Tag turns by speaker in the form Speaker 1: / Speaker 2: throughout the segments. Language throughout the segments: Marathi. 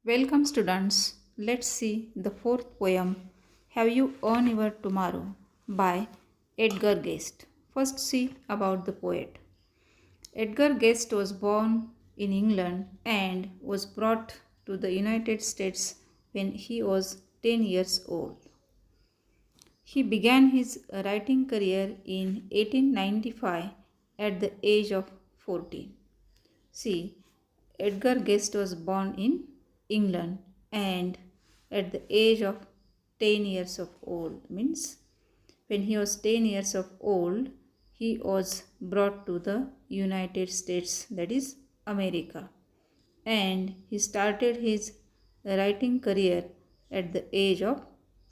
Speaker 1: Welcome, students. Let's see the fourth poem, Have You Earned Your Tomorrow by Edgar Guest. First, see about the poet. Edgar Guest was born in England and was brought to the United States when he was 10 years old. He began his writing career in 1895 at the age of 14. See, Edgar Guest was born in England and at the age of 10 years of old, means when he was 10 years of old, he was brought to the United States, that is America, and he started his writing career at the age of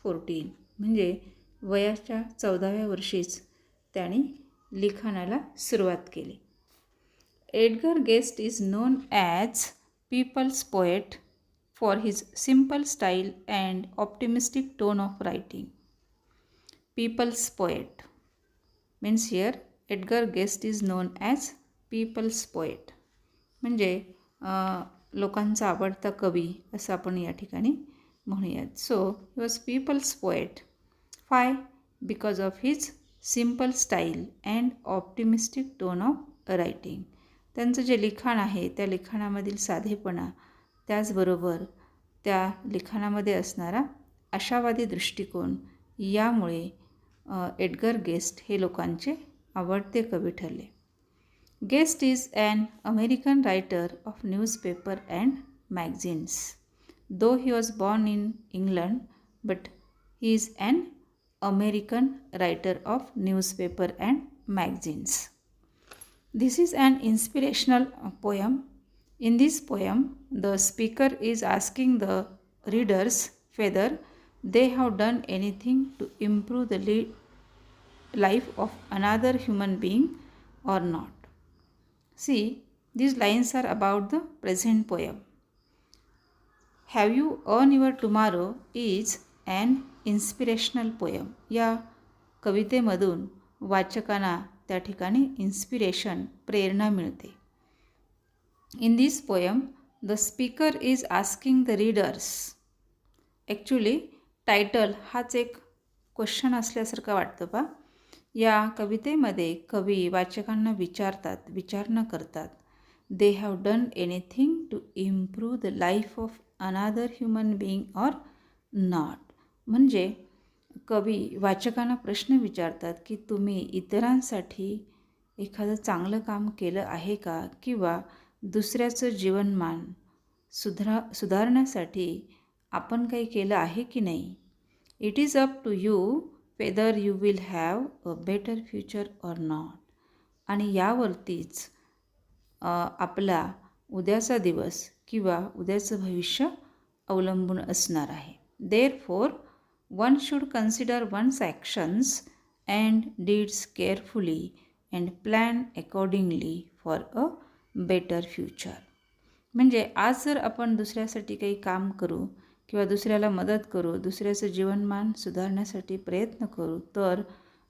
Speaker 1: 14. म्हणजे वयाच्या 14व्या वर्षीच त्याने लिखाणाला सुरुवात केली. Edgar Guest is known as people's poet for his simple style and optimistic tone of writing. People's poet means here Edgar Guest is known as people's poet. म्हणजे लोकांचा आवडता कवी असं आपण या ठिकाणी म्हणूयात. So he was people's poet. Why because of his simple style and optimistic tone of writing. त्यांचं जे लिखाण आहे त्या लिखाणामधील साधेपणा, त्याचबरोबर त्या लिखाणामध्ये असणारा आशावादी दृष्टिकोन, यामुळे एडगर गेस्ट हे लोकांचे आवडते कवी ठरले. Guest is an American writer of newspaper and magazines. Though he was born in England but he is an American writer of newspaper and magazines. This is an inspirational poem. In this poem, the speaker is asking the readers whether they have done anything to improve the life of another human being or not. See, these lines are about the present poem. Have You Earned Your Tomorrow is an inspirational poem. या कवितेमधून वाचकांना त्या ठिकाणी इन्स्पिरेशन, प्रेरणा मिळते. In this poem the speaker is asking the readers. Actually title हाच एक क्वेश्चन असल्यासारखं वाटतं पा. या कवितेमध्ये कवी वाचकांना विचारणा करतात. They have done anything to improve the life of another human being or not. म्हणजे कवी वाचकांना प्रश्न विचारतात की तुम्ही इतरांसाठी एखादं चांगलं काम केलं आहे का, किंवा दुसऱ्याचं जीवनमान सुधारण्यासाठी आपण काही केलं आहे की नाही. It is up to you whether you will have a better future or not. आणि यावरतीच आपला उद्याचा दिवस किंवा उद्याचं भविष्य अवलंबून असणार आहे. Therefore one should consider one's actions and deeds carefully and plan accordingly for a better future. म्हणजे आज जर आपण दुसऱ्यासाठी काही काम करू किंवा दुसऱ्याला मदत करू, दुसऱ्याचं जीवनमान सुधारण्यासाठी प्रयत्न करू, तर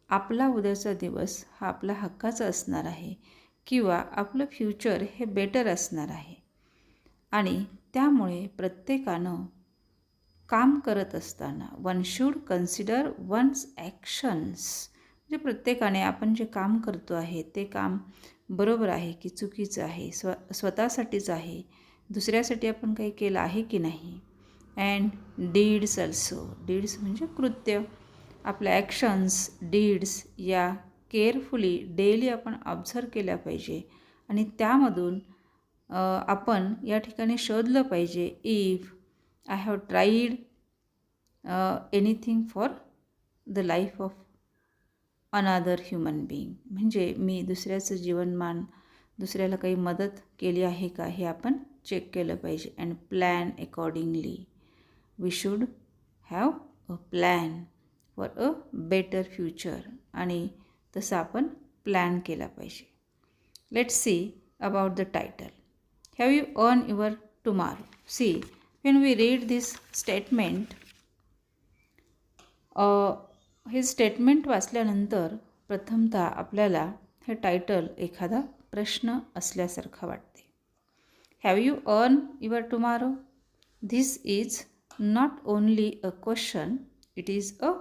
Speaker 1: आपला उद्याचा दिवस हा आपला हक्काचा असणार आहे किंवा आपलं फ्युचर हे बेटर असणार आहे. आणि त्यामुळे प्रत्येकानं काम करत असताना one should consider one's actions. म्हणजे प्रत्येकाने आपण जे काम करतो आहे ते काम बरोबर आहे की चुकीचं आहे, स्वतःसाठीच आहे, दुसऱ्यासाठी आपण काही केलं आहे की नाही. And deeds also. डीड्स म्हणजे कृत्य. आपल्या ॲक्शन्स, डीड्स या केअरफुली डेली आपण ऑब्झर्व केल्या पाहिजे आणि त्यामधून आपण या ठिकाणी शोधलं पाहिजे if I have tried anything for the life of another human being. म्हणजे मी दुसऱ्याचं जीवनमान, दुसऱ्याला काही मदत केली आहे का हे आपण चेक केलं पाहिजे. And plan accordingly. We should have a plan for a better future. आणि तसं आपण प्लॅन केला पाहिजे. Let's see about the title. Have you earn your tomorrow. See, when we read this statement, हे स्टेटमेंट वाचल्यानंतर प्रथमतः आपल्याला हे टायटल एखादा प्रश्न असल्यासारखा वाटते. Have you earn your tomorrow. This is not only a question, it is a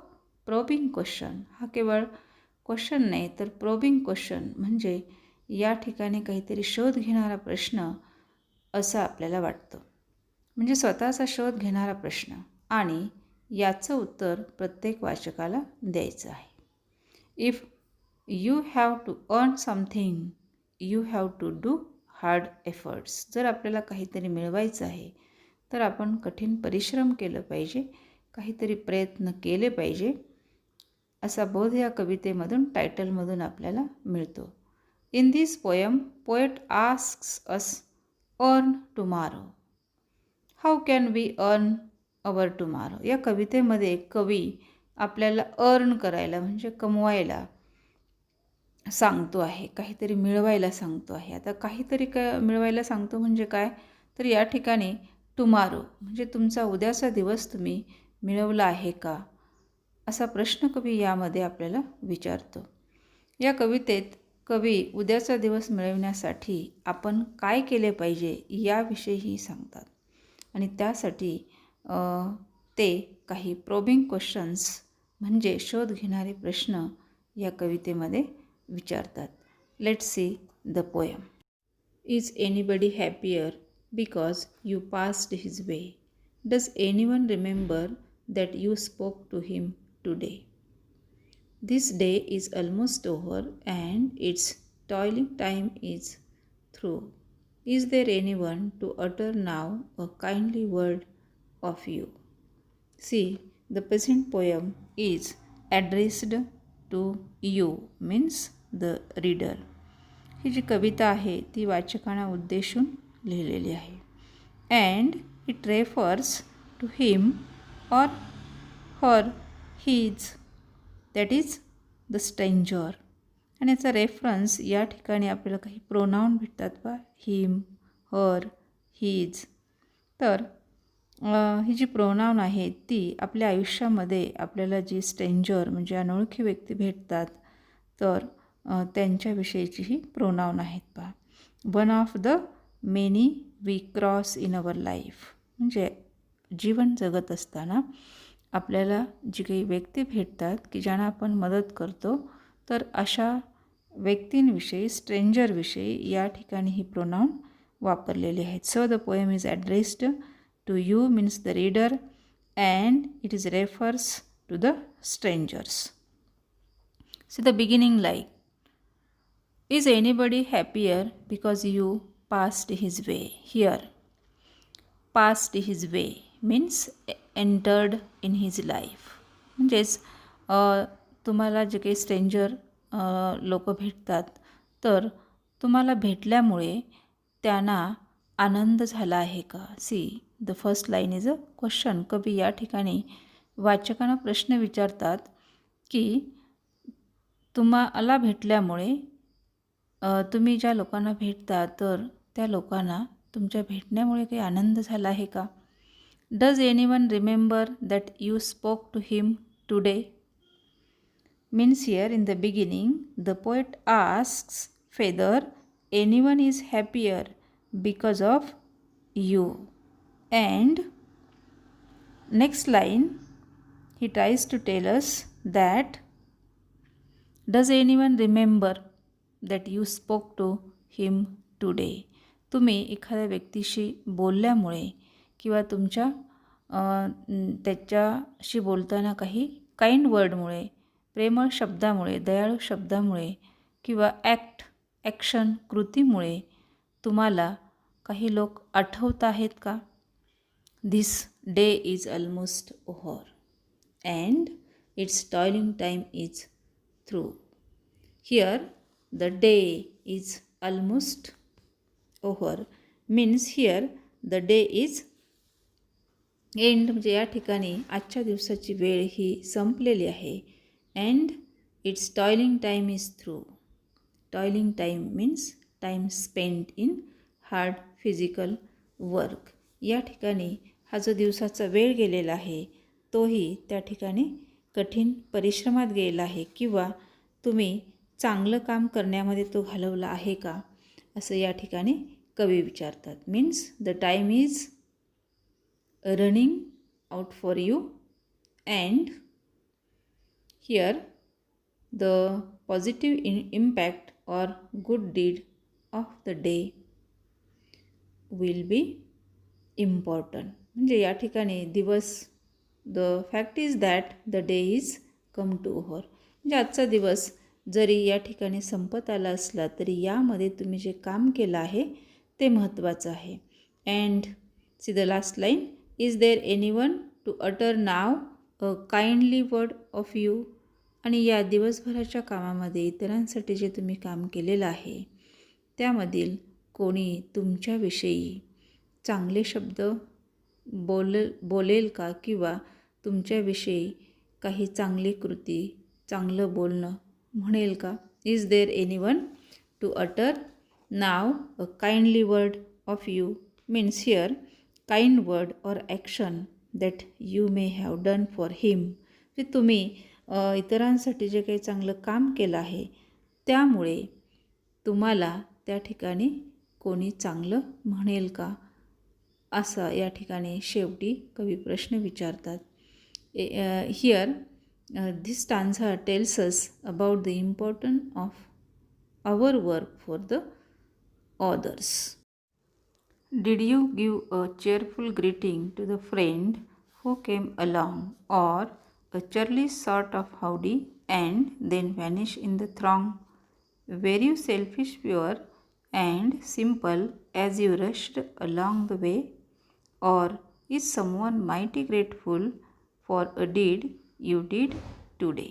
Speaker 1: probing question. हा केवळ क्वेश्चन नाही तर प्रोबिंग क्वेश्चन म्हणजे या ठिकाणी काहीतरी शोध घेणारा प्रश्न असं आपल्याला वाटतं. म्हणजे स्वतःचा शोध घेणारा प्रश्न आणि याचं उत्तर प्रत्येक वाचकाला द्यायचं आहे. If you have to earn something you have to do hard efforts. जर आपल्याला काहीतरी मिळवायचं आहे तर आपण कठीण परिश्रम केलं पाहिजे, काहीतरी प्रयत्न केले पाहिजे, असा बोध या कवितेमधून टायटलमधून आपल्याला मिळतो. In this poem poet asks us earn tomorrow. How can we earn our tomorrow. या कवितेमध्ये कवी आपल्याला अर्न करायला म्हणजे कमवायला सांगतो आहे, काहीतरी मिळवायला सांगतो आहे. आता काहीतरी मिळवायला सांगतो म्हणजे काय, तर या ठिकाणी टुमारो म्हणजे तुमचा उद्याचा दिवस तुम्ही मिळवला आहे का, असा प्रश्न कवी यामध्ये आपल्याला विचारतो. या कवितेत कवी उद्याचा दिवस मिळवण्यासाठी आपण काय केले पाहिजे याविषयीही सांगतात आणि त्यासाठी ते काही प्रोबिंग क्वेश्चन्स म्हणजे शोध घेणारे प्रश्न या कवितेमध्ये विचारतात. Let's see the poem. Is anybody happier because you passed his way. Does anyone remember that you spoke to him today. This day is almost over and its toiling time is through. Is there anyone to utter now a kindly word of you? See, the present poem is addressed to you, means the reader. ही जी कविता आहे ती वाचकांना उद्देशून लिहिलेली आहे. And it refers to him or her, his, that is the stranger. आणि याचा रेफरन्स या ठिकाणी आपल्याला काही प्रोनाऊन भेटतात बा, हिम, हर, हिज. तर ही जी प्रोनाऊन आहे ती आपल्या आयुष्यामध्ये आपल्याला जी स्ट्रेंजर म्हणजे अनोळखी व्यक्ती भेटतात तर त्यांच्याविषयीची ही प्रोनाऊन आहेत पहा. One of the many we cross in our life. म्हणजे जीवन जगत असताना आपल्याला जी काही व्यक्ती भेटतात की ज्यांना आपण मदत करतो तर अशा व्यक्तींविषयी स्ट्रेंजरविषयी या ठिकाणी ही प्रोनाऊन वापरलेली आहेत. So the poem is addressed to you means the reader and it is refers to the strangers. See the beginning like. Is anybody happier because you passed his way. Here passed his way means entered in his life. म्हणजेच तुम्हाला जे काही स्ट्रेंजर लोक भेटतात तर तुम्हाला भेटल्यामुळे त्यांना आनंद झाला आहे का. See the first line is a question. कवी या ठिकाणी वाचकांना प्रश्न विचारतात की तुम्हाला भेटल्यामुळे तुम्ही ज्या लोकांना भेटता तर त्या लोकांना तुमच्या भेटण्यामुळे काही आनंद झाला आहे का. Does anyone remember that you spoke to him today? Means here in the beginning, the poet asks whether anyone is happier because of you. And next line, he tries to tell us that does anyone remember that you spoke to him today? तुम्ही एखाद्या व्यक्तीशी बोलल्यामुळे किंवा तुमच्या त्याच्याशी बोलताना काही काइंड वर्डमुळे, प्रेमळ शब्दामुळे, दयाळू शब्दामुळे किंवा ॲक्शन कृतीमुळे तुम्हाला काही लोक आठवत आहेत का. This day is almost over and it's toiling time is through. Here the day is almost over means here the day is end म्हणजे या ठिकाणी आजच्या दिवसाची वेळ ही संपलेली आहे. And it's toiling time is through. Toiling time means time spend in hard physical work. या ठिकाणी हा जो दिवसाचा वेळ गेलेला आहे तोही त्या ठिकाणी कठीण परिश्रमात गेला आहे किंवा तुम्ही चांगलं काम करण्यामध्ये तो घालवला आहे का असं या ठिकाणी कवी विचारतात. Means the time is running out for you. And here the positive impact or good deed of the day will be important. म्हणजे या ठिकाणी दिवस, the fact is that the day is come to over. म्हणजे आजचा दिवस जरी या ठिकाणी संपत आला असला तरी यामध्ये तुम्ही जे काम केलं आहे ते महत्त्वाचं आहे. And see the last line, is there anyone to utter now a kindly word of you. आणि या दिवसभराच्या कामामध्ये इतरांसाठी जे तुम्ही काम केलेलं आहे त्यामधील कोणी तुमच्याविषयी चांगले शब्द बोलेल का, किंवा तुमच्याविषयी काही चांगली कृती, चांगलं बोलणं म्हणेल का. Is there anyone to utter now a kindly word of you means here kind word और action that you may have done for him. जे तुम्ही इतरांसाठी जे काही चांगलं काम केलं आहे त्यामुळे तुम्हाला त्या ठिकाणी कोणी चांगलं म्हणेल का, असं या ठिकाणी शेवटी कवी प्रश्न विचारतात. Here this stanza tells us about the importance of our work for the others. Did you give a cheerful greeting to the friend who came along, or a churlish sort of howdy and then vanish in the throng? Were you selfish, pure, and simple as you rushed along the way? Or is someone mighty grateful for a deed you did today?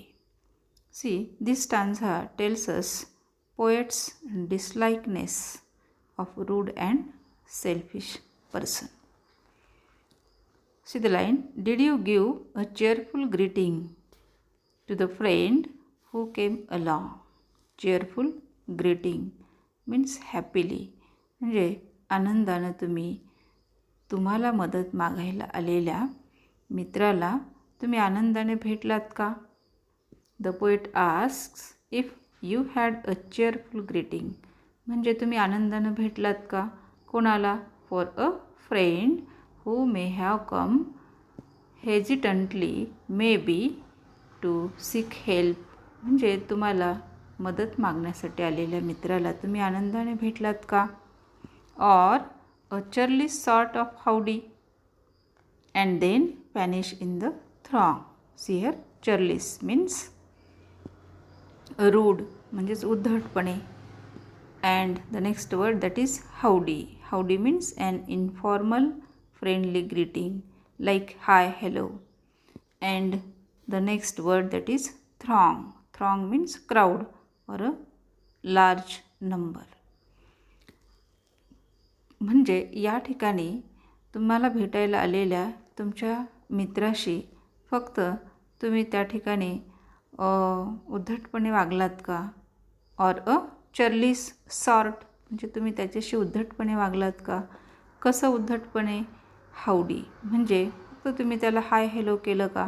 Speaker 1: See, this stanza tells us poet's dislikeness of rude and selfish person. See the line, did you give a cheerful greeting to the friend who came along? Cheerful greeting means happily. म्हणजे आनंदानं तुम्हाला मदत मागायला आलेल्या मित्राला तुम्ही आनंदाने भेटलात का? The poet asks if you had a cheerful greeting. म्हणजे तुम्ही आनंदानं भेटलात का कोणाला? For a friend who may have come hesitantly maybe to seek help. म्हणजे तुम्हाला मदत मागण्यासाठी आलेल्या मित्राला तुम्ही आनंदाने भेटलात का? or a churlish sort of howdy and then vanish in the throng. See here, churlish means rude, म्हणजेच उद्धटपणे. and the next word that is howdy. Howdy means an informal friendly greeting like hi, hello. And the next word that is throng. Throng means crowd or a large number. म्हणजे या ठिकाणी तुम्हाला भेटायला आलेल्या तुमच्या मित्राशी फक्त तुम्ही त्या ठिकाणी उद्धटपणे वागलात का? और अ चर्लिश सॉर्ट म्हणजे तुम्ही त्याच्याशी उद्धटपणे वागलात का? कसं उद्धटपणे? हावडी म्हणजे फक्त तुम्ही त्याला हाय हॅलो केलं का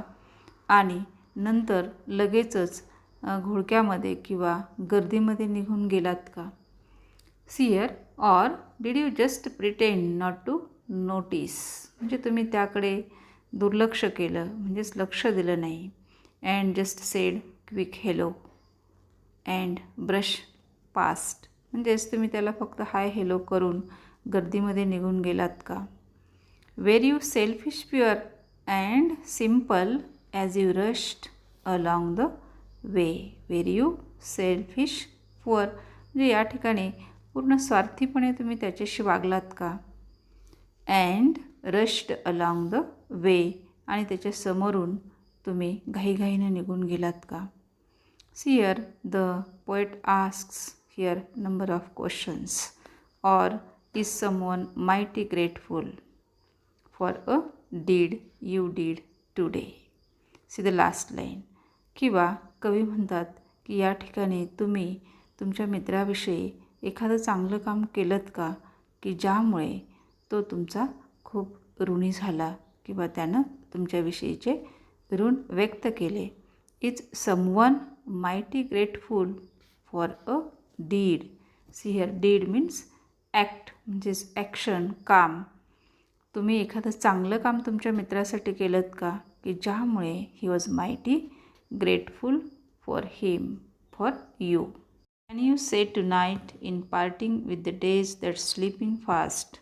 Speaker 1: आणि नंतर लगेचच घोळक्यामध्ये किंवा गर्दीमध्ये निघून गेलात का? See here, or did you just pretend not to notice. म्हणजे तुम्ही त्याकडे दुर्लक्ष केलं, म्हणजेच लक्ष दिलं नाही. And just said quick hello and brush past. म्हणजेच तुम्ही त्याला फक्त हाय हॅलो करून गर्दीमध्ये निघून गेलात का? Were you selfish, pure and simple as you rushed along the way. Were you selfish, poor म्हणजे या ठिकाणी पूर्ण स्वार्थीपणे तुम्ही त्याच्याशी वागलात का? And rushed along the way आणि त्याच्या समोरून तुम्ही घाईघाईने निघून गेलात का? See here the poet asks here number of questions. Or is someone mighty grateful for a deed you did today. See the last line. किंवा कवी म्हणतात की या ठिकाणी तुम्ही तुमच्या मित्राविषयी एखादं चांगलं काम केलंत का की ज्यामुळे तो तुमचा खूप ऋणी झाला किंवा त्यानं तुमच्याविषयीचे ऋण व्यक्त केले. Is someone mighty grateful for a deed. See here, deed means act म्हणजेच ॲक्शन, काम. तुम्ही एखादं चांगलं काम तुमच्या मित्रासाठी केलंत का, की ज्यामुळे he was mighty grateful for him, for you. Can you say tonight in parting with the days that sleeping fast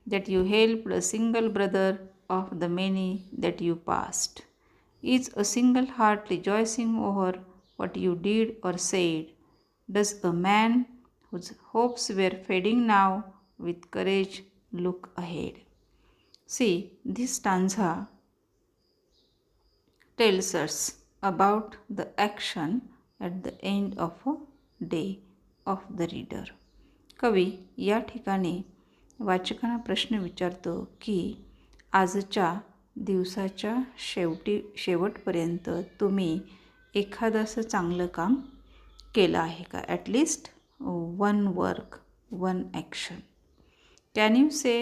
Speaker 1: that you helped a single brother of the many that you passed? Is a single heart rejoicing over what you did or said? Does a man whose hopes were fading now with courage look ahead? See, this stanza tells us about the action at the end of a day of the reader. कवी या ठिकाणी वाचकांना प्रश्न विचारतो की आजच्या दिवसाच्या शेवटपर्यंत तुम्ही एखादं असं चांगलं काम केलं आहे का. At least one work, one action. Can you say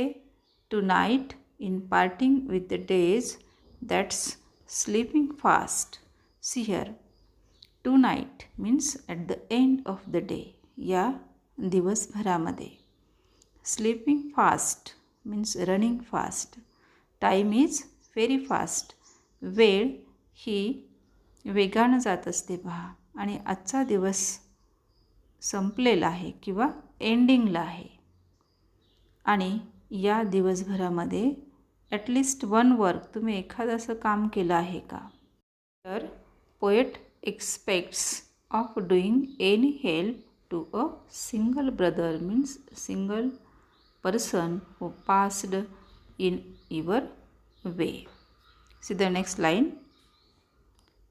Speaker 1: tonight in parting with the days that's sleeping fast. See here, tonight means at the end of the day, या दिवसभरामध्ये. Sleeping fast means running fast. Time is very fast. वेळ ही वेगानं जात असते पहा. आणि आजचा दिवस संपलेला आहे किंवा एंडिंगला आहे. आणि या दिवसभरामध्ये ॲटलिस्ट वन वर्क, तुम्ही एखादं असं काम केलं आहे का. तर poet expects of doing any help to a single brother means single person who passed in your way. See the next line.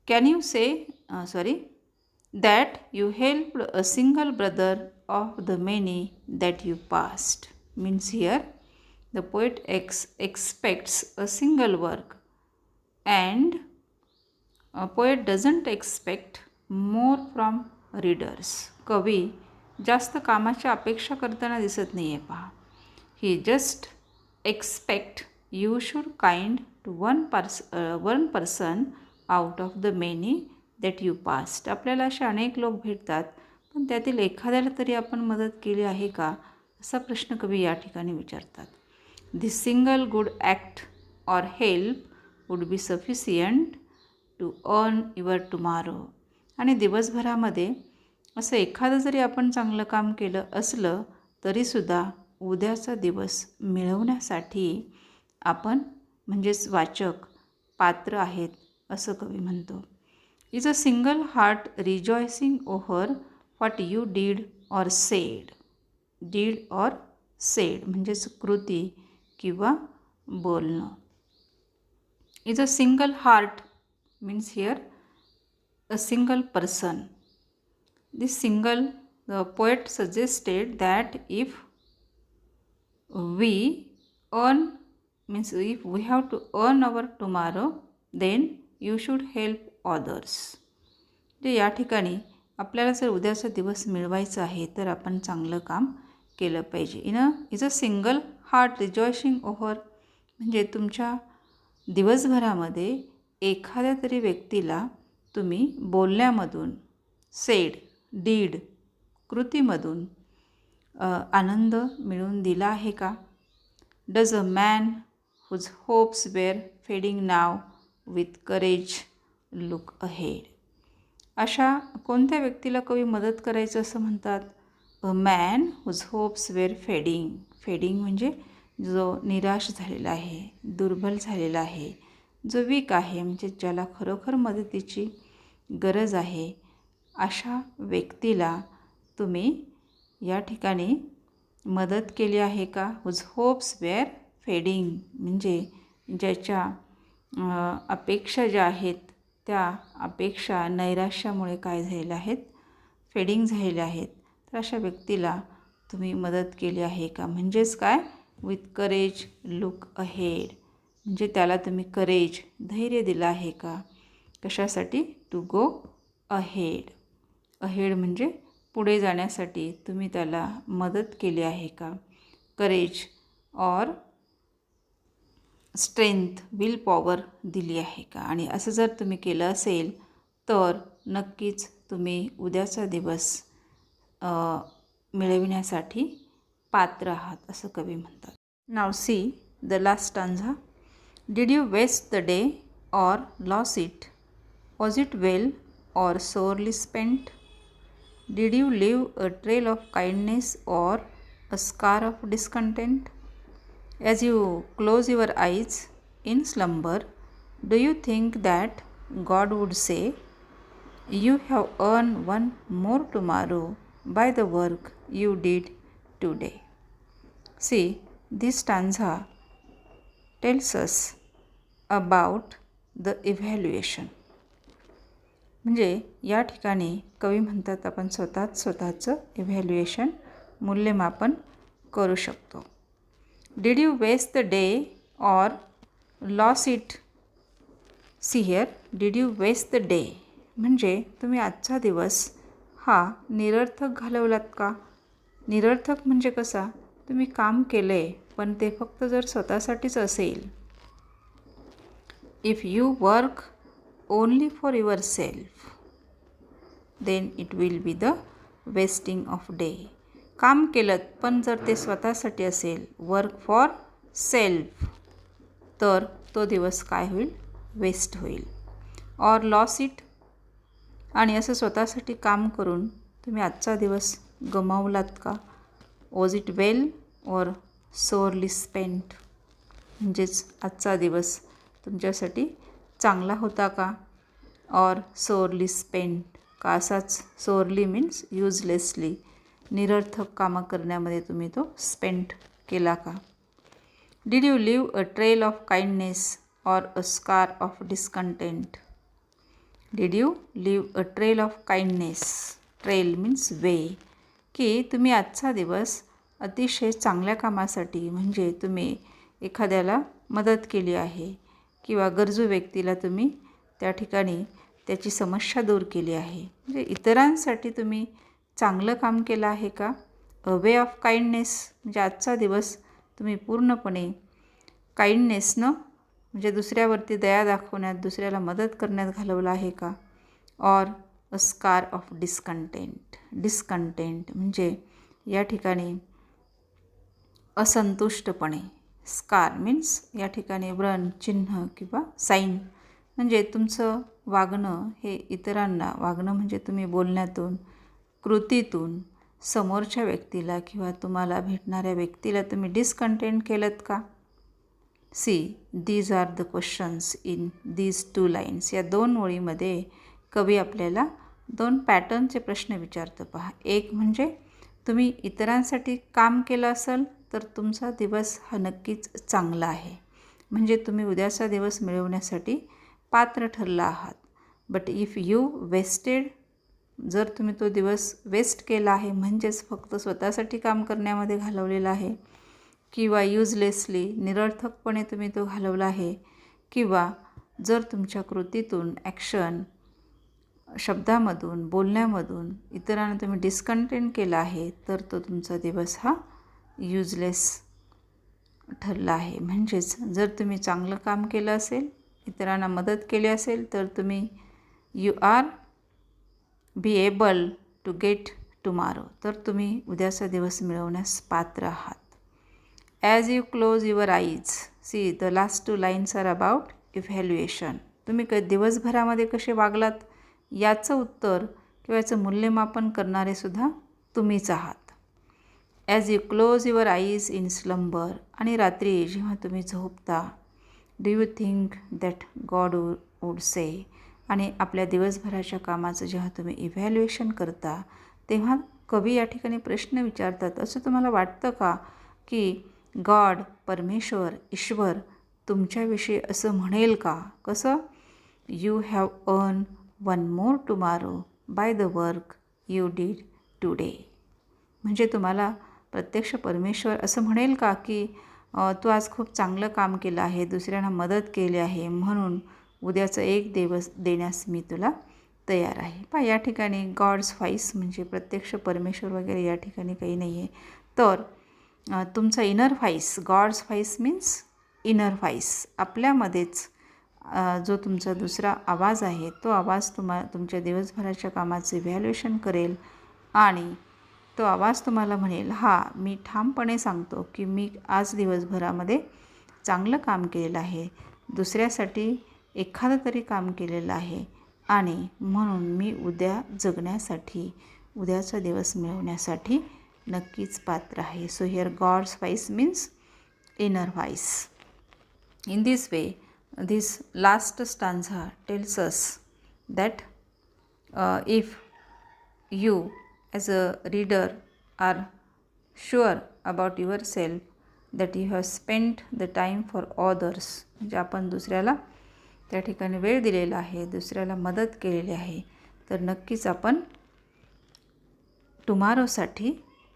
Speaker 1: Can you say, that you helped a single brother of the many that you passed? Means here the poet expects a single work, and a poet doesn't expect more from readers. कवी जास्त कामाची अपेक्षा करताना दिसत नाही आहे पहा. He just expect you should kind to one person out of the many that you passed. आपल्याला असे अनेक लोक भेटतात, पण त्यातील एखाद्याला तरी आपण मदत केली आहे का, असा प्रश्न कवी या ठिकाणी विचारतात. This single good act or help would be sufficient to earn your tomorrow. आणि दिवसभरामध्ये असं एखादं जरी आपण चांगलं काम केलं असलं तरीसुद्धा उद्याचा दिवस मिळवण्यासाठी आपण म्हणजेच वाचक पात्र आहेत, असं कवी म्हणतो. Is a single heart rejoicing over what you did or said. Did or said म्हणजेच कृती किंवा बोलणं. Is a single heart means here a single person. This single, the poet suggested that if we earn, means if we have to earn our tomorrow, then you should help others. जे या ठिकाणी आपल्याला जर उद्याचा दिवस मिळवायचा आहे तर आपण चांगलं काम केलं पाहिजे. Is a single heart rejoicing over म्हणजे तुमच्या दिवसभरामध्ये एखाद्या तरी व्यक्तीला तुम्ही बोलण्यामधून, सेड, डीड, कृतीमधून आनंद मिळवून दिला आहे का. Does a man whose hopes were fading now with courage look ahead. अशा कोणत्या व्यक्तीला कवी मदत करायचं असं म्हणतात. A man whose hopes were fading. Fading म्हणजे जो निराश झालेला आहे, दुर्बल झालेला आहे, जो वीक आहे, म्हणजे ज्याला खरोखर मदतीची गरज आहे, अशा व्यक्तीला तुम्ही या ठिकाणी मदत केली आहे का. हुज होप्स वेअर फेडिंग म्हणजे ज्याच्या अपेक्षा ज्या आहेत त्या अपेक्षा नैराश्यामुळे काय झालेल्या आहेत, फेडिंग झालेल्या आहेत. तर अशा व्यक्तीला तुम्ही मदत केली आहे का. म्हणजेच काय, विथ करेज लुक अहेड म्हणजे त्याला तुम्ही करेज, धैर्य दिलं आहे का. कशासाठी, टू गो अहेड. अहेड म्हणजे पुढे जाण्यासाठी तुम्ही त्याला मदत केली आहे का. करेज और स्ट्रेंथ, विल पॉवर दिली आहे का. आणि असं जर तुम्ही केलं असेल तर नक्कीच तुम्ही उद्याचा दिवस मिळविण्यासाठी पात्र आहात, असं कवी म्हणतात. नाव C the last stanza. Did you waste the day or lose it? Was it well or sorely spent? Did you leave a trail of kindness or a scar of discontent? As you close your eyes in slumber, do you think that God would say, "You have earned one more tomorrow by the work you did today"? See, this stanza tells us about the evaluation. म्हणजे या ठिकाणी कवी म्हणतात आपण स्वतःचं इव्हॅल्युएशन मूल्यमापन करू शकतो. Did you waste the day or lose it? See here, did you waste the day म्हणजे तुम्ही आजचा दिवस हा निरर्थक घालवलात का? निरर्थक म्हणजे कसा? तुम्ही काम केलं आहे पण ते फक्त जर स्वतःसाठीच असेल. If you work only for yourself, then it will be the wasting of day. काम केलं पण जर ते स्वतःसाठी असेल, वर्क फॉर सेल्फ, तर तो दिवस काय होईल? वेस्ट होईल. ऑर लॉस इट, आणि असं स्वतःसाठी काम करून तुम्ही आजचा दिवस गमावलात का? Was it well or sorely spent, म्हणजेच आजचा दिवस तुमच्यासाठी चांगला होता का? ऑर सोअरली स्पेंट, का असाच सोअरली मीन्स युजलेसली, निरर्थक कामं करण्यामध्ये तुम्ही तो स्पेंट केला का? Did you leave a trail of kindness or a scar of discontent? Did you leave a trail of kindness, trail means way, की तुम्ही आजचा दिवस अतिशय चांगल्या कामासाठी, म्हणजे तुम्ही एखाद्याला मदत केली आहे किंवा गरजू व्यक्तीला तुम्ही त्या ठिकाणी त्याची समस्या दूर केली आहे, म्हणजे इतरांसाठी तुम्ही चांगलं काम केलं आहे का? अ वे ऑफ काइंडनेस म्हणजे आजचा दिवस तुम्ही पूर्णपणे काइंडनेसनं, म्हणजे दुसऱ्यावरती दया दाखवण्यात, दुसऱ्याला मदत करण्यात घालवला आहे का? Or a scar of discontent, discontent म्हणजे या ठिकाणी असंतुष्टपणे, स्कार मीन्स या ठिकाणी व्रण, चिन्ह किंवा साईन, म्हणजे तुमचं वागणं हे इतरांना, वागणं म्हणजे तुम्ही बोलण्यातून, कृतीतून समोरच्या व्यक्तीला किंवा तुम्हाला भेटणाऱ्या व्यक्तीला तुम्ही डिस्कंटेंट केलंत का? See, these are the questions in these 2 lines. या 2 ओळीमध्ये कवी आपल्याला 2 पॅटर्नचे प्रश्न विचारतो. पहा, एक म्हणजे तुम्ही इतरांसाठी काम केलं असेल तर तुमचा दिवस हा नक्कीच चांगला आहे, म्हणजे तुम्ही उद्याचा दिवस मिळवण्यासाठी पात्र ठरला आहात. बट इफ यू वेस्टेड, जर तुम्ही तो दिवस वेस्ट केला आहे म्हणजेच फक्त स्वतःसाठी काम करण्यामध्ये घालवलेला आहे, किंवा युजलेसली, निरर्थकपणे तुम्ही तो घालवला आहे, किंवा जर तुमच्या कृतीतून, ॲक्शन, शब्दामधून, बोलण्यामधून इतरांना तुम्ही डिस्कंटेंट केला आहे, तर तो तुमचा दिवस हा युजलेस ठरला आहे. म्हणजेच जर तुम्ही चांगलं काम केलं असेल, इतरांना मदत केली असेल, तर तुम्ही you are be able to get tomorrow, तर तुम्ही उद्याचा दिवस मिळवण्यास पात्र आहात. As you close your eyes, see the last 2 lines are about evaluation. तुम्ही दिवसभरामध्ये कसे वागलात याचं उत्तर किंवा याचं मूल्यमापन करणारे सुद्धा तुम्हीच आहात. As you close your eyes in slumber, आणि रात्री जेव्हा तुम्ही झोपता, do you think that God would say, आणि आपल्या दिवसभराच्या कामाचं जेव्हा तुम्ही इव्हॅल्युएशन करता तेव्हा कवी या ठिकाणी प्रश्न विचारतात, असं तुम्हाला वाटतं का की गॉड, परमेश्वर, ईश्वर तुमच्याविषयी असं म्हणेल का? कसं? You have earn one more tomorrow by the work you did today, म्हणजे तुम्हाला प्रत्यक्ष परमेश्वर असं म्हणेल का की तू आज खूप चांगलं काम केलं आहे, दुसऱ्यांना मदत केली आहे, म्हणून उद्याचा एक दिवस देण्यास मी तुला तयार आहे. पहा, या ठिकाणी गॉड्स व्हॉइस म्हणजे प्रत्यक्ष परमेश्वर वगैरे या ठिकाणी काही नाही आहे, तर तुमचा inner voice, God's voice means inner voice, आपल्यामध्येच जो तुमचा दुसरा आवाज आहे, तो आवाज तुमच्या दिवसभराच्या कामाचे इव्हॅल्युएशन करेल, आणि तो आवाज तुम्हाला म्हणेल, हा मी ठामपणे सांगतो की मी आज दिवसभरामध्ये चांगलं काम केलेलं आहे, दुसऱ्यासाठी एखादं तरी काम केलेलं आहे आणि म्हणून मी उद्या जगण्यासाठी, उद्याचा दिवस मिळवण्यासाठी नक्कीच पात्र आहे. So here God's voice means inner voice. In this way, this last stanza tells us that if you as a reader are sure about yourself, that you have spent the time for others, म्हणजे आपण दुसऱ्याला त्या ठिकाणी वेळ दिलेला आहे, दुसऱ्याला मदत केलेली आहे, तर नक्कीच आपण टुमारोसाठी,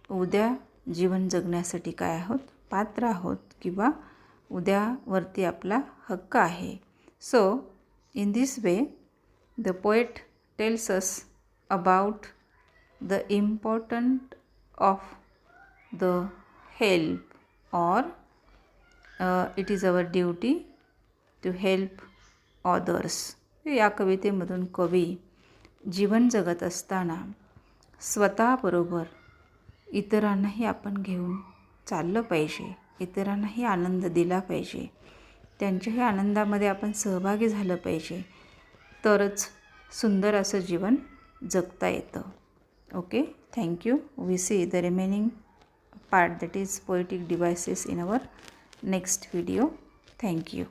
Speaker 1: उद्या जीवन जगण्यासाठी काय आहोत, पात्र आहोत किंवा उद्यावरती आपला हक्क आहे. So in this way the poet tells us about the important of the help or it is our duty to help others. या कवितेमधून कवी जीवन जगत असताना स्वतःबरोबर इतरांनाही आपण घेऊन चाललं पाहिजे, इतरांनाही आनंद दिला पाहिजे, त्यांच्याही आनंदामध्ये आपण सहभागी झालं पाहिजे, तरच सुंदर असं जीवन जगता येतं. Okay, thank you. We see the remaining part, that is poetic devices, in our next video. Thank you.